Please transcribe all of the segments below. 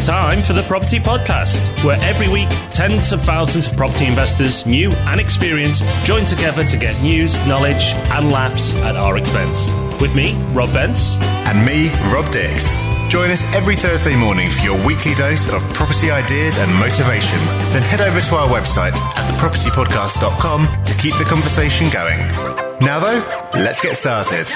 time for the Property Podcast, where every week tens of thousands of property investors, new and experienced, join together to get news, knowledge and laughs at our expense. With me, Rob Bence. And me, Rob Dix. Join us every Thursday morning for your weekly dose of property ideas and motivation. Then head over to our website at thepropertypodcast.com to keep the conversation going. Now though, let's get started.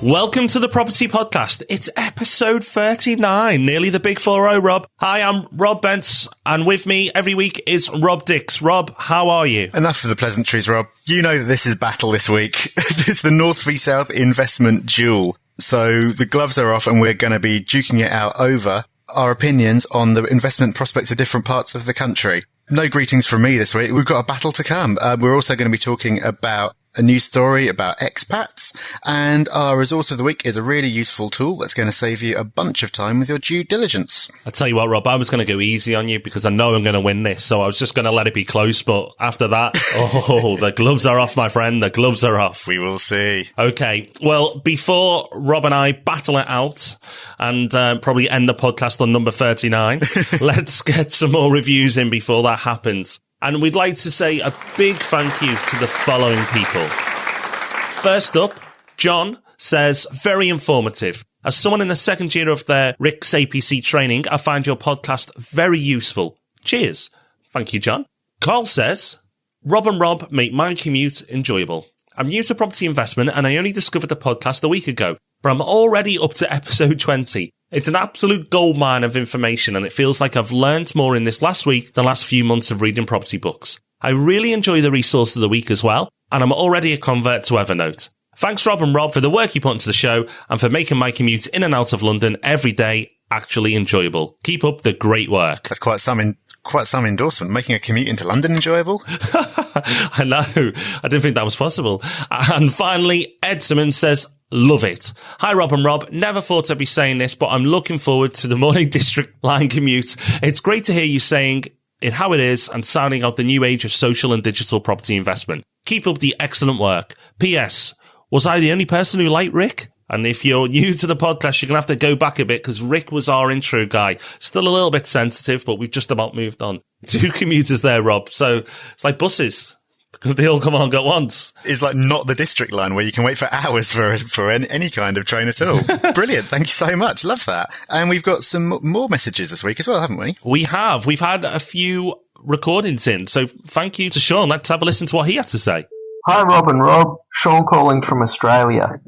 Welcome to the Property Podcast. It's episode 39, nearly the big 4-0, Rob. Hi, I'm Rob Bence, and with me every week is Rob Dix. Rob, how are you? Enough of the pleasantries, Rob. You know that this is battle this week. It's the North v South investment duel. So the gloves are off and we're going to be duking it out over our opinions on the investment prospects of different parts of the country. No greetings from me this week. We've got a battle to come. We're also going to be talking about a news story about expats, and our resource of the week is a really useful tool that's going to save you a bunch of time with your due diligence. I'll tell you what, Rob, I was going to go easy on you because I know I'm going to win this, so I was just going to let it be close, but after that, the gloves are off, my friend, the gloves are off. We will see. Okay, well, before Rob and I battle it out and probably end the podcast on number 39, let's get some more reviews in before that happens. And we'd like to say a big thank you to the following people. First up, John says, very informative. As someone in the second year of their RICS APC training, I find your podcast very useful. Cheers. Thank you, John. Carl says, Rob and Rob make my commute enjoyable. I'm new to property investment and I only discovered the podcast a week ago, but I'm already up to episode 20. It's an absolute goldmine of information and it feels like I've learned more in this last week than the last few months of reading property books. I really enjoy the resource of the week as well, and I'm already a convert to Evernote. Thanks Rob and Rob for the work you put into the show and for making my commute in and out of London every day actually enjoyable. Keep up the great work. That's quite some endorsement, making a commute into London enjoyable. I know. I didn't think that was possible. And finally, Ed Simmons says, love it. Hi, Rob and Rob. Never thought I'd be saying this, but I'm looking forward to the morning district line commute. It's great to hear you saying it how it is and sounding out the new age of social and digital property investment. Keep up the excellent work. P.S. Was I the only person who liked Rick? And if you're new to the podcast, you're going to have to go back a bit because Rick was our intro guy. Still a little bit sensitive, but we've just about moved on. 2 commuters there, Rob. So it's like buses. They all come on at once. It's like not the district line where you can wait for hours for any kind of train at all. Brilliant. Thank you so much. Love that. And we've got some more messages this week as well, haven't we? We have. We've had a few recordings in. So thank you to Sean. Let's have a listen to what he had to say. Hi, Rob and Rob. Sean calling from Australia.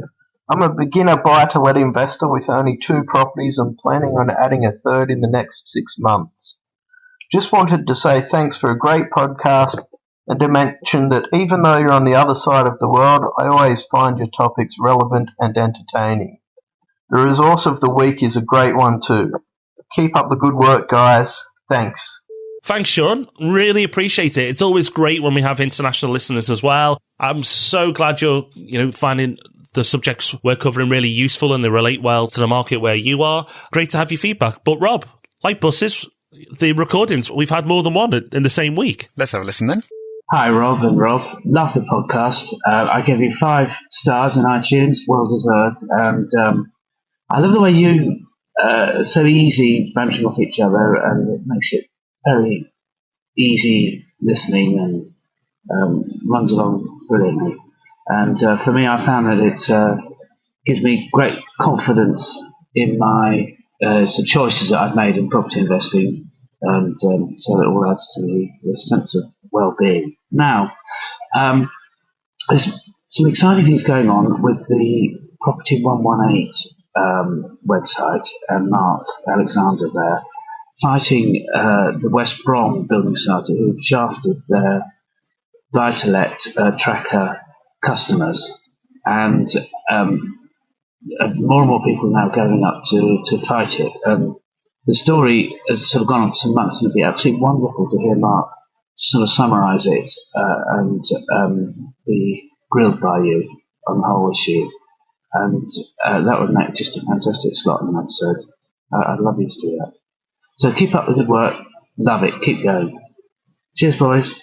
I'm a beginner buy-to-let investor with only 2 properties and planning on adding a third in the next 6 months. Just wanted to say thanks for a great podcast and to mention that even though you're on the other side of the world, I always find your topics relevant and entertaining. The resource of the week is a great one too. Keep up the good work, guys. Thanks. Thanks, Sean. Really appreciate it. It's always great when we have international listeners as well. I'm so glad you're, finding the subjects we're covering really useful and they relate well to the market where you are. Great to have your feedback. But Rob, like buses, the recordings, we've had more than one in the same week. Let's have a listen then. Hi, Rob and Rob. Love the podcast. I give you 5 stars in iTunes, well deserved. And I love the way you so easy bouncing off each other, and it makes it very easy listening and runs along brilliantly. And for me, I found that it gives me great confidence in my the choices that I've made in property investing, and so it all adds to the sense of well-being. Now, there's some exciting things going on with the Property 118 website and Mark Alexander there, fighting the West Brom building society who've shafted their buy-to-let tracker customers, and more and more people now going up to fight it. And the story has sort of gone on for some months, and it'd be absolutely wonderful to hear Mark sort of summarise it and be grilled by you on the whole issue. And that would make just a fantastic slot in an episode. I'd love you to do that. So keep up the good work. Love it. Keep going. Cheers, boys.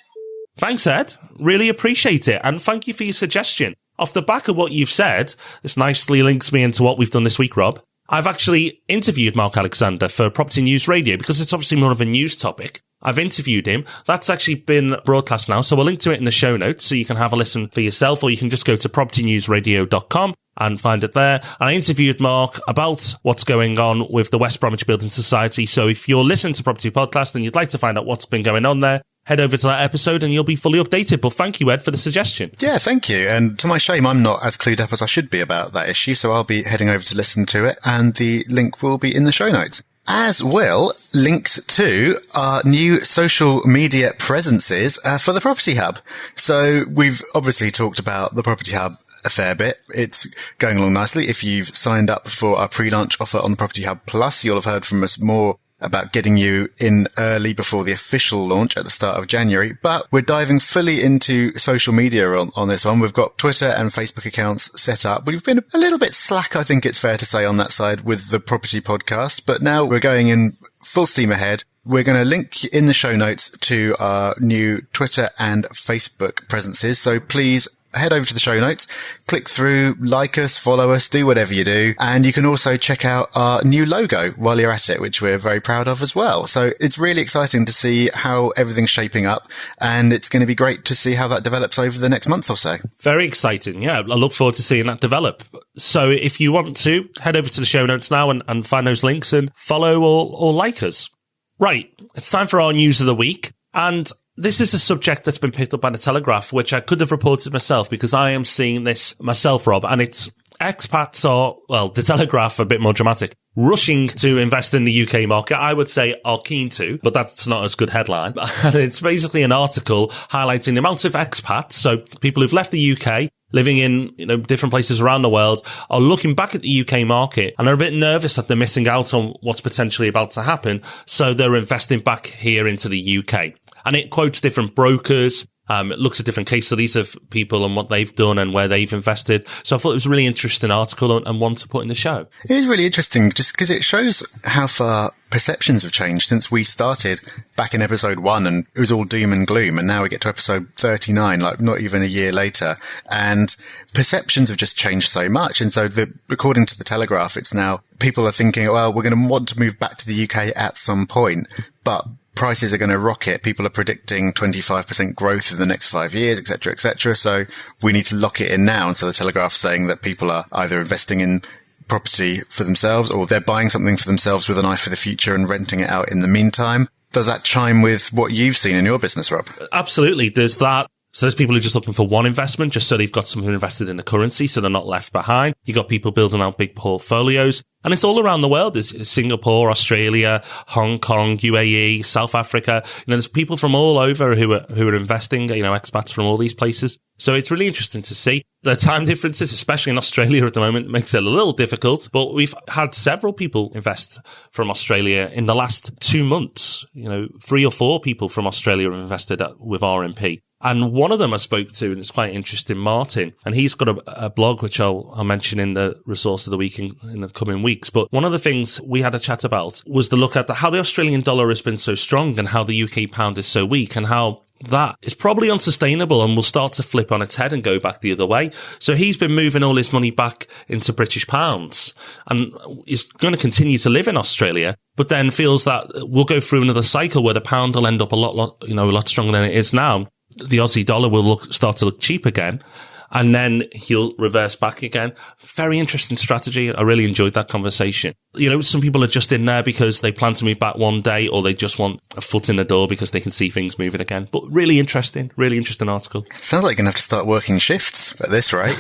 Thanks, Ed. Really appreciate it. And thank you for your suggestion. Off the back of what you've said, this nicely links me into what we've done this week, Rob. I've actually interviewed Mark Alexander for Property News Radio because it's obviously more of a news topic. I've interviewed him. That's actually been broadcast now, so we'll link to it in the show notes so you can have a listen for yourself, or you can just go to propertynewsradio.com and find it there. And I interviewed Mark about what's going on with the West Bromwich Building Society. So if you're listening to Property Podcast and you'd like to find out what's been going on there, head over to that episode and you'll be fully updated. But thank you, Ed, for the suggestion. Yeah, thank you. And to my shame, I'm not as clued up as I should be about that issue, so I'll be heading over to listen to it, and the link will be in the show notes. As will links to our new social media presences for the Property Hub. So we've obviously talked about the Property Hub a fair bit. It's going along nicely. If you've signed up for our pre-launch offer on the Property Hub Plus, you'll have heard from us more about getting you in early before the official launch at the start of January. But we're diving fully into social media on this one. We've got Twitter and Facebook accounts set up. We've been a little bit slack, I think it's fair to say, on that side with the Property Podcast, but now we're going in full steam ahead. We're going to link in the show notes to our new Twitter and Facebook presences. So please head over to the show notes, click through, like us, follow us, do whatever you do. And you can also check out our new logo while you're at it, which we're very proud of as well. So it's really exciting to see how everything's shaping up, and it's going to be great to see how that develops over the next month or so. Very exciting. Yeah, I look forward to seeing that develop. So if you want to, head over to the show notes now and find those links and follow or like us. Right, it's time for our news of the week. And this is a subject that's been picked up by the Telegraph, which I could have reported myself because I am seeing this myself, Rob, and it's expats are, well, the Telegraph, a bit more dramatic, rushing to invest in the UK market. I would say are keen to, but that's not as good headline. And it's basically an article highlighting the amount of expats, so people who've left the UK, living in, different places around the world, are looking back at the UK market and are a bit nervous that they're missing out on what's potentially about to happen. So they're investing back here into the UK. And it quotes different brokers. It looks at different case studies of people and what they've done and where they've invested. So I thought it was a really interesting article and one to put in the show. It is really interesting just because it shows how far perceptions have changed since we started back in episode 1 and it was all doom and gloom. And now we get to episode 39, like not even a year later. And perceptions have just changed so much. And so according to the Telegraph, it's now people are thinking, well, we're going to want to move back to the UK at some point, but prices are going to rocket. People are predicting 25% growth in the next 5 years, et cetera, et cetera. So we need to lock it in now. And so the Telegraph's saying that people are either investing in property for themselves or they're buying something for themselves with an eye for the future and renting it out in the meantime. Does that chime with what you've seen in your business, Rob? Absolutely. There's that. So there's people who are just looking for one investment, just so they've got someone who invested in the currency, so they're not left behind. You got people building out big portfolios, and it's all around the world. There's Singapore, Australia, Hong Kong, UAE, South Africa. There's people from all over who are investing. Expats from all these places. So it's really interesting to see the time differences, especially in Australia at the moment, makes it a little difficult. But we've had several people invest from Australia in the last 2 months. 3 or 4 people from Australia have invested with RMP. And one of them I spoke to, and it's quite interesting, Martin, and he's got a blog, which I'll mention in the resource of the week in the coming weeks. But one of the things we had a chat about was the look at how the Australian dollar has been so strong and how the UK pound is so weak and how that is probably unsustainable and will start to flip on its head and go back the other way. So he's been moving all his money back into British pounds and is going to continue to live in Australia, but then feels that we'll go through another cycle where the pound will end up a lot stronger than it is now. The Aussie dollar will start to look cheap again, and then he'll reverse back again. Very interesting strategy. I really enjoyed that conversation. Some people are just in there because they plan to move back one day, or they just want a foot in the door because they can see things moving again. But really interesting article. Sounds like you're going to have to start working shifts at this rate.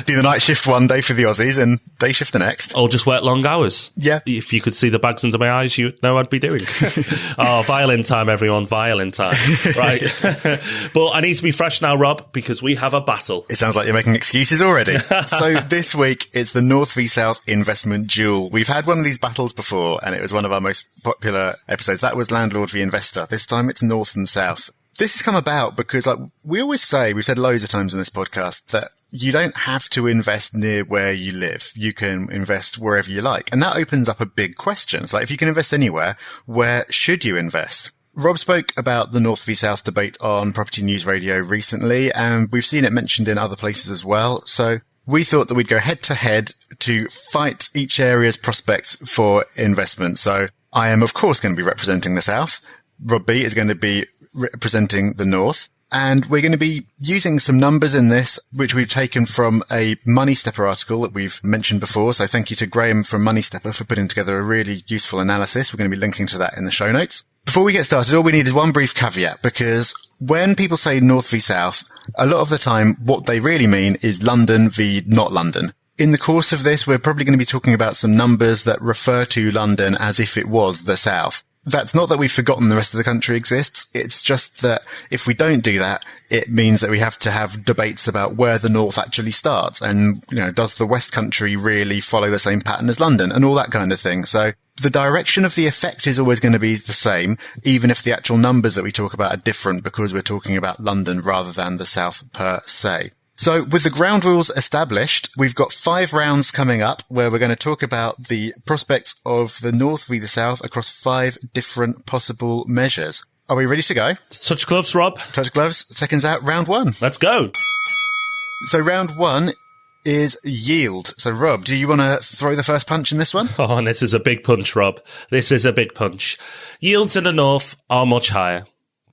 Do the night shift one day for the Aussies and day shift the next. Or just work long hours. Yeah. If you could see the bags under my eyes, you know I'd be doing. Oh, violin time, everyone. Violin time. Right. But I need to be fresh now, Rob, because we have a battle. It sounds like you're making excuses already. So this week, it's the North v South investment duel. We've had one of these battles before, and it was one of our most popular episodes. That was Landlord v Investor. This time it's North and South. This has come about because we always say, we've said loads of times in this podcast, that you don't have to invest near where you live. You can invest wherever you like. And that opens up a big question. It's like, if you can invest anywhere, where should you invest? Rob spoke about the North v South debate on Property News Radio recently, and we've seen it mentioned in other places as well. So we thought that we'd go head to head to fight each area's prospects for investment. So I am, of course, going to be representing the South. Rob B is going to be representing the North. And we're going to be using some numbers in this, which we've taken from a Money Stepper article that we've mentioned before. So thank you to Graham from Money Stepper for putting together a really useful analysis. We're going to be linking to that in the show notes. Before we get started, all we need is one brief caveat, because when people say North v South, a lot of the time what they really mean is London v not London. In the course of this, we're probably going to be talking about some numbers that refer to London as if it was the South. That's not that we've forgotten the rest of the country exists. It's just that if we don't do that, it means that we have to have debates about where the North actually starts. And, does the West Country really follow the same pattern as London and all that kind of thing. So the direction of the effect is always going to be the same, even if the actual numbers that we talk about are different, because we're talking about London rather than the South per se. So with the ground rules established, we've got 5 rounds coming up where we're going to talk about the prospects of the North v the South across 5 different possible measures. Are we ready to go? Touch gloves, Rob. Touch gloves. Seconds out. Round 1. Let's go. So round 1 is yield. So Rob, do you want to throw the first punch in this one? Oh, and this is a big punch, Rob. This is a big punch. Yields in the North are much higher.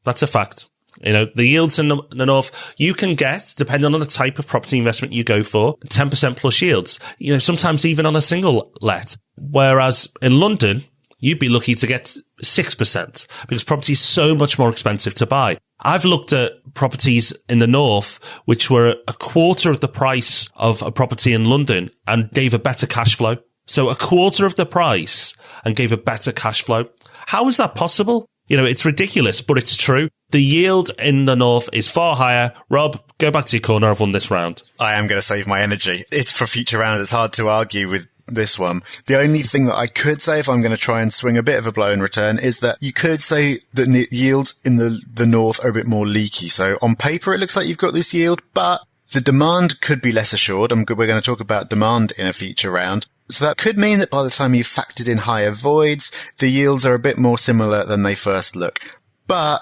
That's a fact. The yields in the North, you can get, depending on the type of property investment you go for, 10% plus yields, sometimes even on a single let. Whereas in London, you'd be lucky to get 6% because property is so much more expensive to buy. I've looked at properties in the North, which were a quarter of the price of a property in London and gave a better cash flow. So a quarter of the price and gave a better cash flow. How is that possible? It's ridiculous, but it's true. The yield in the North is far higher. Rob, go back to your corner. I've won this round. I am going to save my energy. It's for future rounds. It's hard to argue with this one. The only thing that I could say, if I'm going to try and swing a bit of a blow in return, is that you could say that the yields in the North are a bit more leaky. So on paper, it looks like you've got this yield, but the demand could be less assured. We're going to talk about demand in a future round. So that could mean that by the time you've factored in higher voids, the yields are a bit more similar than they first look. But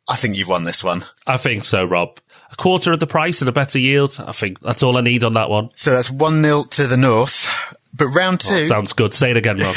I think you've won this one. I think so, Rob. A quarter of the price and a better yield. I think that's all I need on that one. So that's 1-0 to the North. But round 2... Oh, sounds good. Say it again, Rob.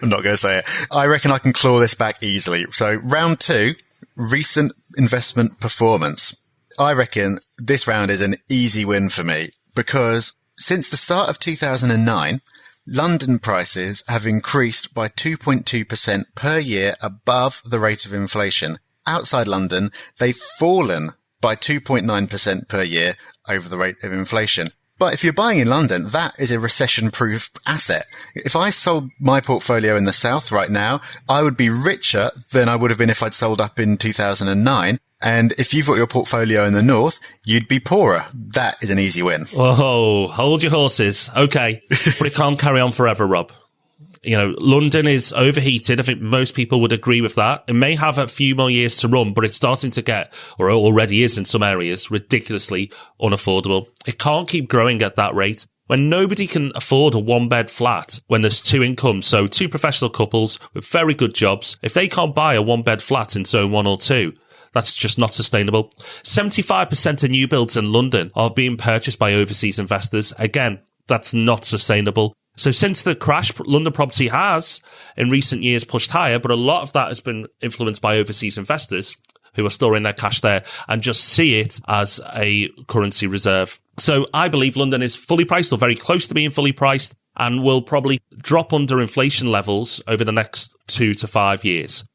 I'm not going to say it. I reckon I can claw this back easily. So round 2, recent investment performance. I reckon this round is an easy win for me because since the start of 2009, London prices have increased by 2.2% per year above the rate of inflation. Outside London, they've fallen by 2.9% per year over the rate of inflation. But if you're buying in London, that is a recession-proof asset. If I sold my portfolio in the South right now, I would be richer than I would have been if I'd sold up in 2009. And if you've got your portfolio in the North, you'd be poorer. That is an easy win. Oh, hold your horses. Okay. But it can't carry on forever, Rob. London is overheated. I think most people would agree with that. It may have a few more years to run, but it's starting to get, or already is in some areas, ridiculously unaffordable. It can't keep growing at that rate. When nobody can afford a 1-bed flat, when there's 2 incomes, so 2 professional couples with very good jobs, if they can't buy a 1-bed flat in zone 1 or 2, that's just not sustainable. 75% of new builds in London are being purchased by overseas investors. Again, that's not sustainable. So since the crash, London property has in recent years pushed higher, but a lot of that has been influenced by overseas investors who are storing their cash there and just see it as a currency reserve. So I believe London is fully priced or very close to being fully priced and will probably drop under inflation levels over the next 2 to 5 years.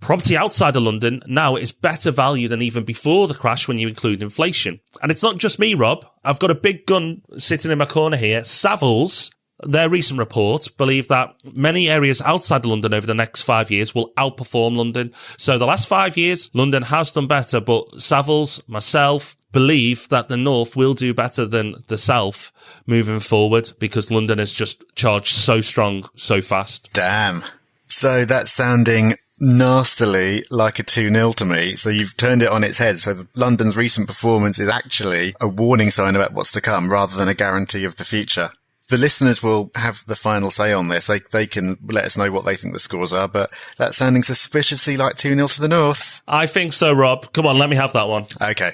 Property outside of London now is better value than even before the crash when you include inflation. And it's not just me, Rob. I've got a big gun sitting in my corner here. Savills, their recent report, believe that many areas outside of London over the next 5 years will outperform London. So the last 5 years, London has done better, but Savills, myself, believe that the North will do better than the South moving forward because London has just charged so strong, so fast. Damn. So that's sounding nastily like a 2-0 to me. So you've turned it on its head. So London's recent performance is actually a warning sign about what's to come rather than a guarantee of the future. The listeners will have the final say on this. They can let us know what they think the scores are, but that's sounding suspiciously like 2-0 to the North. I think so, Rob. Come on, let me have that one. Okay.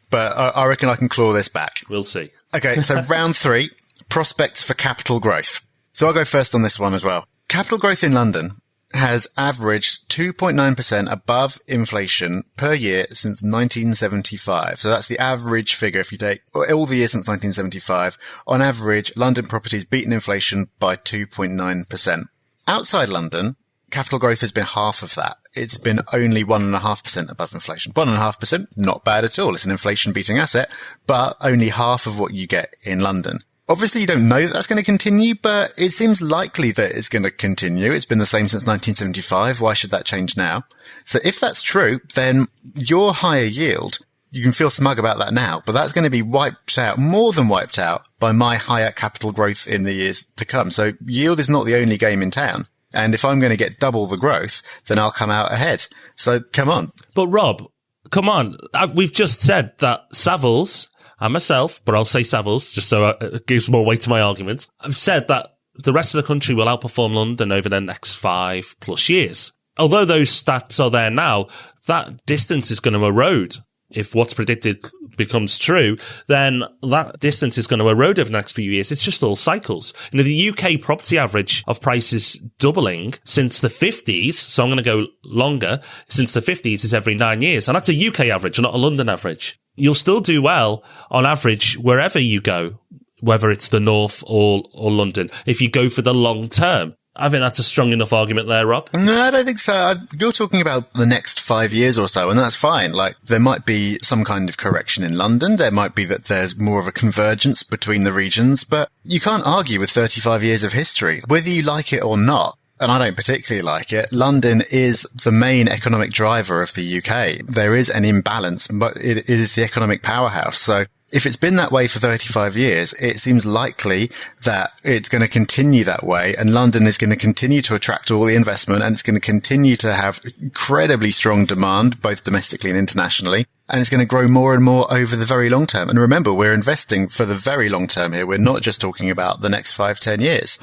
But I reckon I can claw this back. We'll see. Okay, so round 3, prospects for capital growth. So I'll go first on this one as well. Capital growth in London has averaged 2.9% above inflation per year since 1975. So that's the average figure. If you take all the years since 1975, on average, London properties beaten inflation by 2.9%. Outside London, capital growth has been half of that. It's been only 1.5% above inflation. 1.5%, not bad at all. It's an inflation-beating asset, but only half of what you get in London. Obviously, you don't know that that's going to continue, but it seems likely that it's going to continue. It's been the same since 1975. Why should that change now? So if that's true, then your higher yield, you can feel smug about that now, but that's going to be wiped out, more than wiped out, by my higher capital growth in the years to come. So yield is not the only game in town. And if I'm going to get double the growth, then I'll come out ahead. So come on. But Rob, come on. We've just said that Savills and myself, but I'll say Savills just so it gives more weight to my argument. I've said that the rest of the country will outperform London over the next 5+ years. Although those stats are there now, that distance is going to erode. If what's predicted becomes true, then that distance is going to erode over the next few years. It's just all cycles. You know, the UK property average of prices doubling since the 50s, so I'm going to go longer, since the 50s is every 9 years. And that's a UK average, not a London average. You'll still do well on average wherever you go, whether it's the North or London, if you go for the long term. I think that's a strong enough argument there, Rob. No, I don't think so. You're talking about the next 5 years or so, and that's fine. Like, there might be some kind of correction in London. There might be that there's more of a convergence between the regions, but you can't argue with 35 years of history. Whether you like it or not, and I don't particularly like it, London is the main economic driver of the UK. There is an imbalance, but it is the economic powerhouse. So if it's been that way for 35 years, it seems likely that it's going to continue that way, and London is going to continue to attract all the investment, and it's going to continue to have incredibly strong demand, both domestically and internationally, and it's going to grow more and more over the very long term. And remember, we're investing for the very long term here. We're not just talking about the next 5-10 years.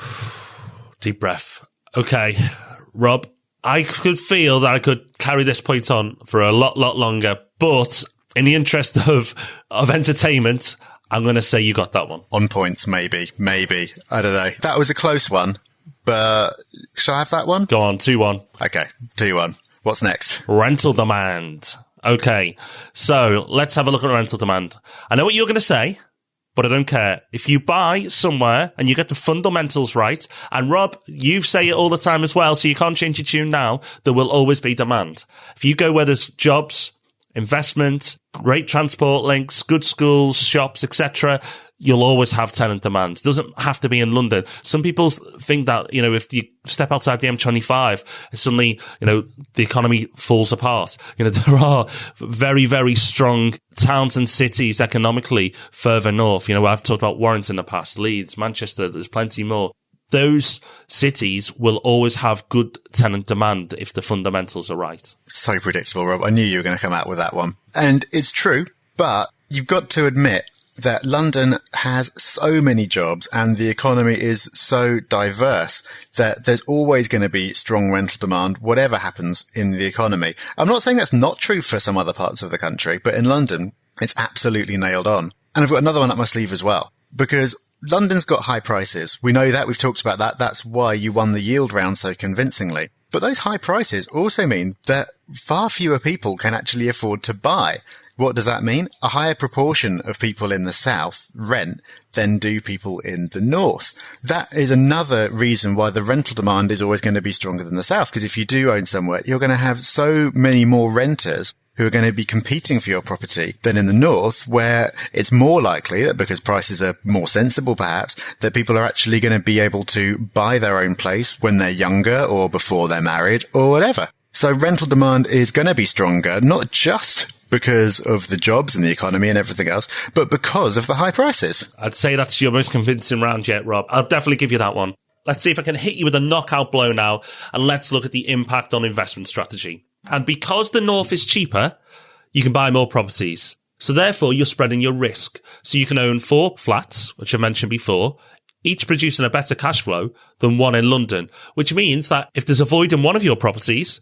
Deep breath. Okay, Rob, I could feel that I could carry this point on for a lot longer, but in the interest of entertainment, I'm going to say you got that one. On points, maybe. I don't know. That was a close one, but shall I have that one? Go on, 2-1. Okay, 2-1. What's next? Rental demand. Okay, so let's have a look at rental demand. I know what you're going to say, but I don't care. If you buy somewhere and you get the fundamentals right, and Rob, you say it all the time as well, so you can't change your tune now, there will always be demand. If you go where there's jobs, investment, great transport links, good schools, shops, etc., you'll always have tenant demand. It doesn't have to be in London. Some people think that, you know, if you step outside the M25, suddenly, you know, the economy falls apart. You know, there are very, very strong towns and cities economically further north. You know, I've talked about Warrington in the past, Leeds, Manchester, there's plenty more. Those cities will always have good tenant demand if the fundamentals are right. So predictable, Rob. I knew you were going to come out with that one. And it's true, but you've got to admit that London has so many jobs and the economy is so diverse that there's always going to be strong rental demand, whatever happens in the economy. I'm not saying that's not true for some other parts of the country, but in London, it's absolutely nailed on. And I've got another one up my sleeve as well, because London's got high prices. We know that. We've talked about that. That's why you won the yield round so convincingly. But those high prices also mean that far fewer people can actually afford to buy. What does that mean? A higher proportion of people in the south rent than do people in the north. That is another reason why the rental demand is always going to be stronger than the south, because if you do own somewhere, you're going to have so many more renters who are going to be competing for your property than in the north, where it's more likely that because prices are more sensible perhaps, that people are actually going to be able to buy their own place when they're younger or before they're married or whatever. So rental demand is going to be stronger, not just because of the jobs and the economy and everything else, but because of the high prices. I'd say that's your most convincing round yet, Rob. I'll definitely give you that one. Let's see if I can hit you with a knockout blow now, and let's look at the impact on investment strategy. And because the north is cheaper, you can buy more properties. So therefore, you're spreading your risk. So you can own 4 flats, which I mentioned before, each producing a better cash flow than one in London, which means that if there's a void in one of your properties,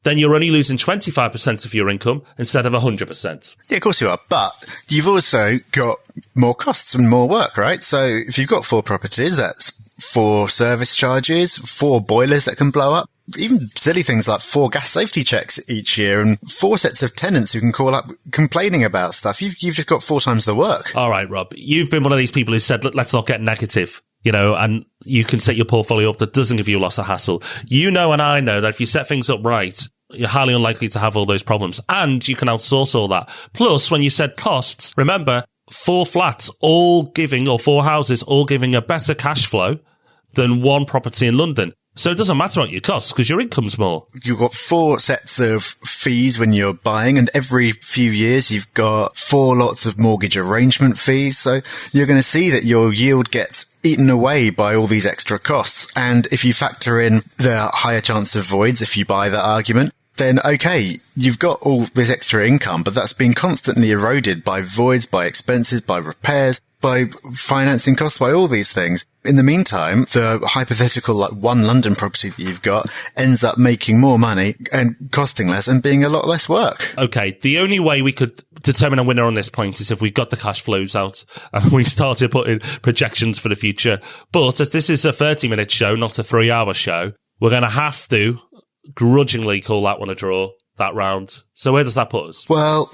then you're only losing 25% of your income instead of 100%. Yeah, of course you are. But you've also got more costs and more work, right? So if you've got 4 properties, that's 4 service charges, 4 boilers that can blow up, even silly things like 4 gas safety checks each year and 4 sets of tenants who can call up complaining about stuff. You've just got 4 times the work. All right, Rob, you've been one of these people who said, let's not get negative. And you can set your portfolio up that doesn't give you lots of hassle. And I know that if you set things up right, you're highly unlikely to have all those problems. And you can outsource all that. Plus, when you said costs, remember, 4 flats all giving, or 4 houses all giving a better cash flow than 1 property in London. So it doesn't matter what your costs because your income's more. You've got 4 sets of fees when you're buying, and every few years you've got 4 lots of mortgage arrangement fees. So you're going to see that your yield gets eaten away by all these extra costs. And if you factor in the higher chance of voids, if you buy that argument, then okay, you've got all this extra income, but that's been constantly eroded by voids, by expenses, by repairs, by financing costs, by all these things. In the meantime, the hypothetical 1 London property that you've got ends up making more money and costing less and being a lot less work. Okay, the only way we could determine a winner on this point is if we got the cash flows out and we started putting projections for the future. But as this is a 30-minute show, not a 3-hour show, we're going to have to grudgingly call that one a draw, that round. So where does that put us? Well,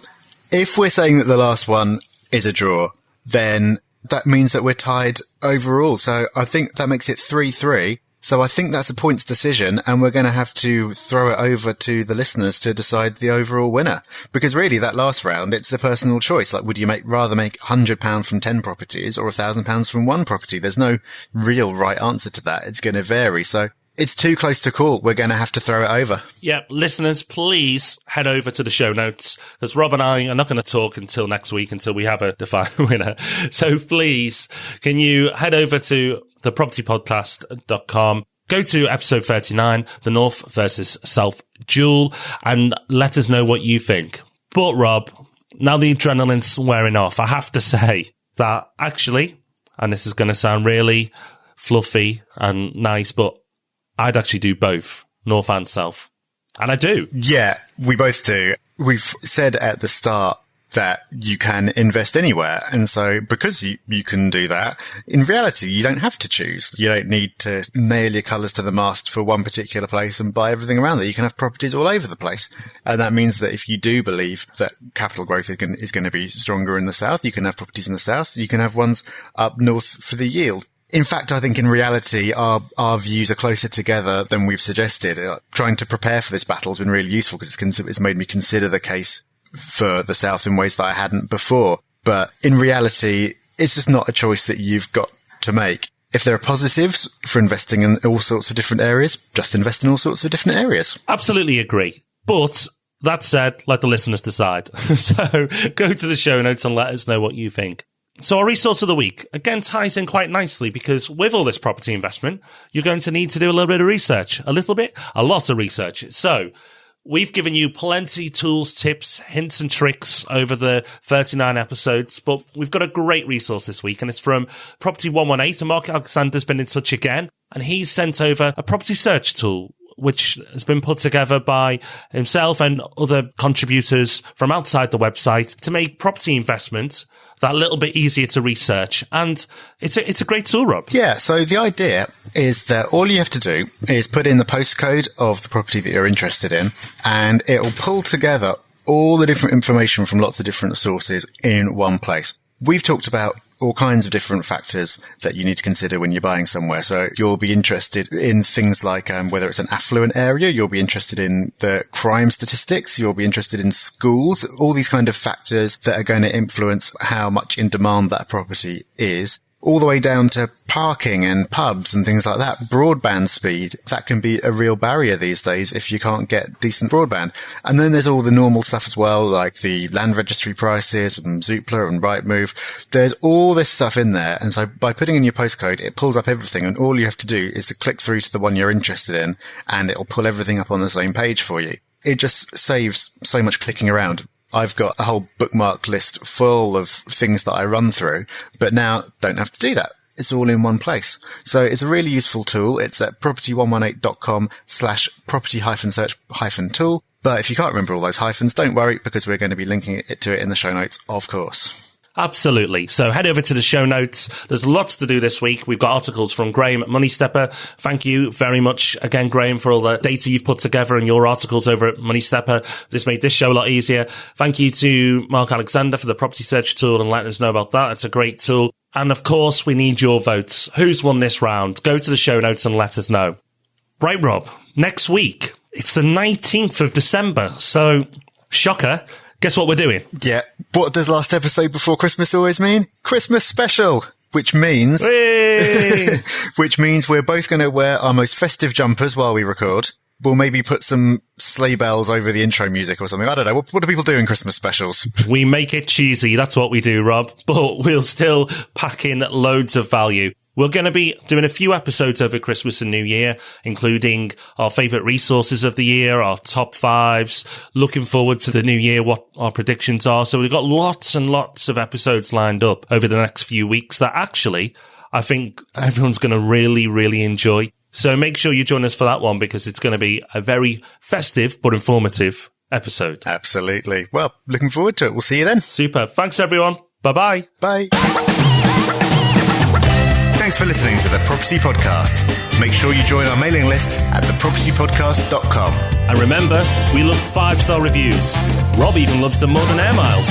if we're saying that the last one is a draw, then that means that we're tied overall. So I think that makes it 3-3. So I think that's a points decision, and we're going to have to throw it over to the listeners to decide the overall winner. Because really, that last round, it's a personal choice. Like, would you rather make £100 from 10 properties or £1,000 from 1 property? There's no real right answer to that. It's going to vary. So it's too close to call. We're going to have to throw it over. Yeah, listeners, please head over to the show notes, because Rob and I are not going to talk until next week until we have a defined winner. So please, can you head over to thepropertypodcast.com, go to episode 39, the North versus South Duel, and let us know what you think. But Rob, now the adrenaline's wearing off, I have to say that actually, and this is going to sound really fluffy and nice, but I'd actually do both, North and South. And I do. Yeah, we both do. We've said at the start that you can invest anywhere. And so because you can do that, in reality, you don't have to choose. You don't need to nail your colours to the mast for one particular place and buy everything around there. You can have properties all over the place. And that means that if you do believe that capital growth is going to be stronger in the south, you can have properties in the south. You can have ones up north for the yield. In fact, I think in reality, our views are closer together than we've suggested. Trying to prepare for this battle has been really useful because it's made me consider the case for the South in ways that I hadn't before. But in reality, it's just not a choice that you've got to make. If there are positives for investing in all sorts of different areas, just invest in all sorts of different areas. Absolutely agree. But that said, let the listeners decide. So go to the show notes and let us know what you think. So our resource of the week, again, ties in quite nicely because with all this property investment, you're going to need to do a little bit of research. A little bit? A lot of research. So we've given you plenty tools, tips, hints and tricks over the 39 episodes, but we've got a great resource this week and it's from Property 118, and Mark Alexander's been in touch again, and he's sent over a property search tool which has been put together by himself and other contributors from outside the website to make property investment that little bit easier to research. And it's a great tool, Rob. Yeah, so the idea is that all you have to do is put in the postcode of the property that you're interested in, and it will pull together all the different information from lots of different sources in one place. We've talked about all kinds of different factors that you need to consider when you're buying somewhere. So you'll be interested in things like whether it's an affluent area, you'll be interested in the crime statistics, you'll be interested in schools, all these kind of factors that are going to influence how much in demand that property is. All the way down to parking and pubs and things like that. Broadband speed, that can be a real barrier these days if you can't get decent broadband. And then there's all the normal stuff as well, like the land registry prices and Zoopla and Rightmove. There's all this stuff in there. And so by putting in your postcode, it pulls up everything. And all you have to do is to click through to the one you're interested in, and it'll pull everything up on the same page for you. It just saves so much clicking around. I've got a whole bookmark list full of things that I run through, but now don't have to do that. It's all in one place. So it's a really useful tool. It's at property118.com/property-search-tool. But if you can't remember all those hyphens, don't worry, because we're going to be linking to it in the show notes, of course. Absolutely. So head over to the show notes. There's lots to do this week. We've got articles from Graham at Money Stepper. Thank you very much again, Graham, for all the data you've put together and your articles over at Money Stepper. This made this show a lot easier. Thank you to Mark Alexander for the property search tool and letting us know about that. It's a great tool. And of course, we need your votes. Who's won this round? Go to the show notes and let us know. Right, Rob, next week, it's the 19th of December. So, shocker. Guess what we're doing? Yeah. What does last episode before Christmas always mean? Christmas special, which means which means we're both going to wear our most festive jumpers while we record. We'll maybe put some sleigh bells over the intro music or something. I don't know. What do people do in Christmas specials? We make it cheesy. That's what we do, Rob. But we'll still pack in loads of value. We're going to be doing a few episodes over Christmas and New Year, including our favourite resources of the year, our top fives, looking forward to the new year, what our predictions are. So we've got lots and lots of episodes lined up over the next few weeks that actually I think everyone's going to really, really enjoy. So make sure you join us for that one, because it's going to be a very festive but informative episode. Absolutely. Well, looking forward to it. We'll see you then. Super. Thanks, everyone. Bye-bye. Bye. Thanks for listening to The Property Podcast. Make sure you join our mailing list at thepropertypodcast.com. And remember, we love 5-star reviews. Rob even loves them more than air miles.